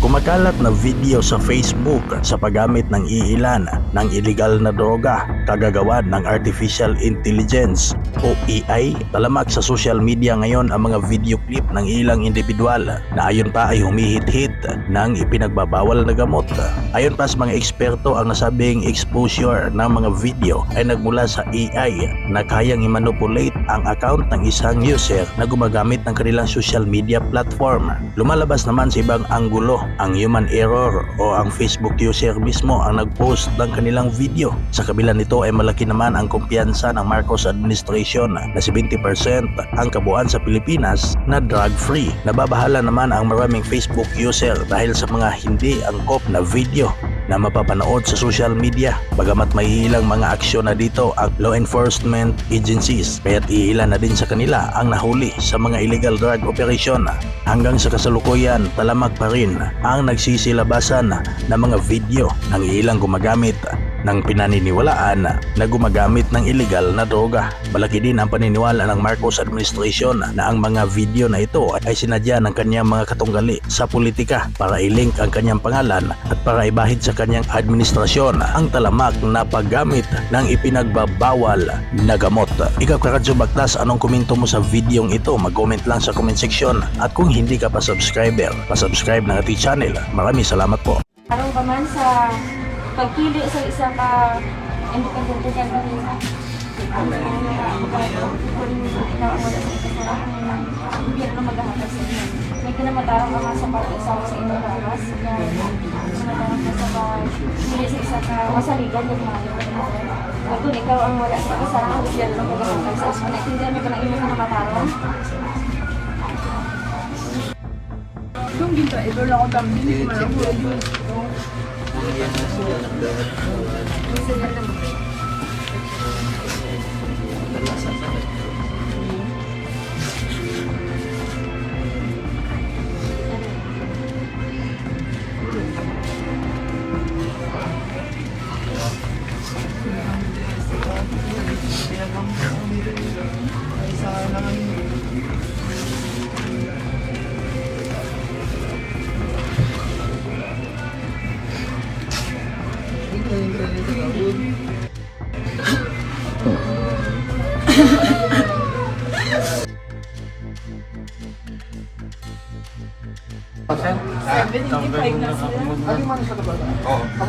Kumakalat na video sa Facebook sa paggamit ng iilan ng illegal na droga kagagawa ng Artificial Intelligence o AI. Talamak sa social media ngayon ang mga video clip ng ilang individual na ayon pa ay humihit-hit ng ipinagbabawal na gamot. Ayon pa sa mga eksperto, ang nasabing exposure ng mga video ay nagmula sa AI na kayang i-manipulate ang account ng isang user na gumagamit ng kanilang social media platform. Lumalabas naman sa ibang anggulo ang human error o ang Facebook user mismo ang nag-post ng kanilang video. Sa kabila nito ay malaki naman ang kumpiyansa ng Marcos administration na 70% ang kabuuan sa Pilipinas na drug-free. Nababahala naman ang maraming Facebook user dahil sa mga hindi angkop na video na mapapanood sa social media. Bagamat may ilang mga aksyon na dito ang law enforcement agencies, kaya't iilan na din sa kanila ang nahuli sa mga illegal drug operation. Hanggang sa kasalukuyan, talamak pa rin ang nagsisilabasan ng mga video ng ilang gumagamit ng pinaniniwalaan na gumagamit ng illegal na droga. Malaki din ang paniniwala ng Marcos administration na ang mga video na ito ay sinadya ng kanyang mga katunggali sa politika para i-link ang kanyang pangalan at para ibahid sa kanyang administrasyon ang talamak na paggamit ng ipinagbabawal na gamot. Ikaw, Karadyo Baktas, anong komento mo sa videong ito? Mag-comment lang sa comment section, at kung hindi ka pa subscriber, pa-subscribe ng ating channel. Maraming salamat po. Araw ka man sa pagpili sa isa ka independent kanina. Gobyerno maghahatag sa inyo. May kinamatarang ka nga sa pag-isawa sa inyong ramas na kinamatarang ka sa pagpili sa isa ka masaligan ng mga kung ikaw ang wala sa kasarang ang gobyerno maghahatag sa inyo. Naintindihan mo ka ng inyong kinamatarang? Kung ginto, ito lang ako dami, hindi ko malang hula yun.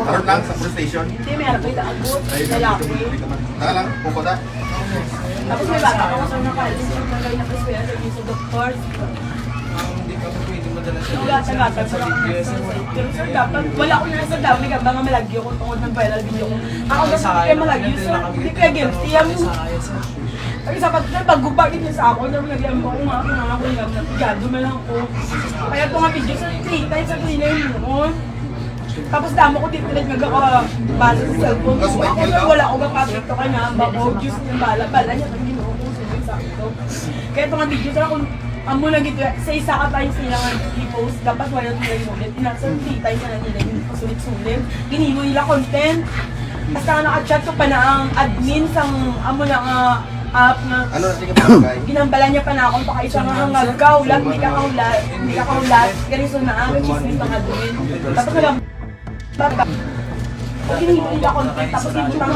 Karon lang sa police station. Hindi, may harap ito agot, lalaki. Taka lang, pupunta. Tapos may bata ako sa nakalin siya na kayo nakaswera sa inyo sa doktor. Hindi ka pwede madala sa Gata-gata sa pero sir, dapat wala ko na sa dami ka baka malagyo ko tungkol ng viral video ko. Ako na sa kaya malagyo, sir. Hindi kaya guilty. Ay, sapat na pag-gubagin niya sa ako, naman nagyan mo kung ako nga ako nga, nagado man lang ako. Kaya ito nga video, sir, 3 times sa cleaner mo. Tapos damo ko titilig nagkakabasa sa cellphone ko. Ako na wala ko mapapit ko kanya, bako, juice ng bala niya, pag ginoo ko, sunod sa ito. Kaya ito nga video, sir, kung amo na gito, sa isa ka tayo sila nga i-post, dapat wala nila yung ulit. Inasa 3 times na nila yung pasulit-sulit. Ginimo nila content. Basta nga naka-chat ko pa na ang admin sang amo na nga app nga Ano na sige pa ginambala niya pa na akong pakaisa nga nagkaulat, hindi ka kaulat, ganito na ang chismis pang admin. Tapos na lang, bata. Ginimo nila content, tapos hindi pang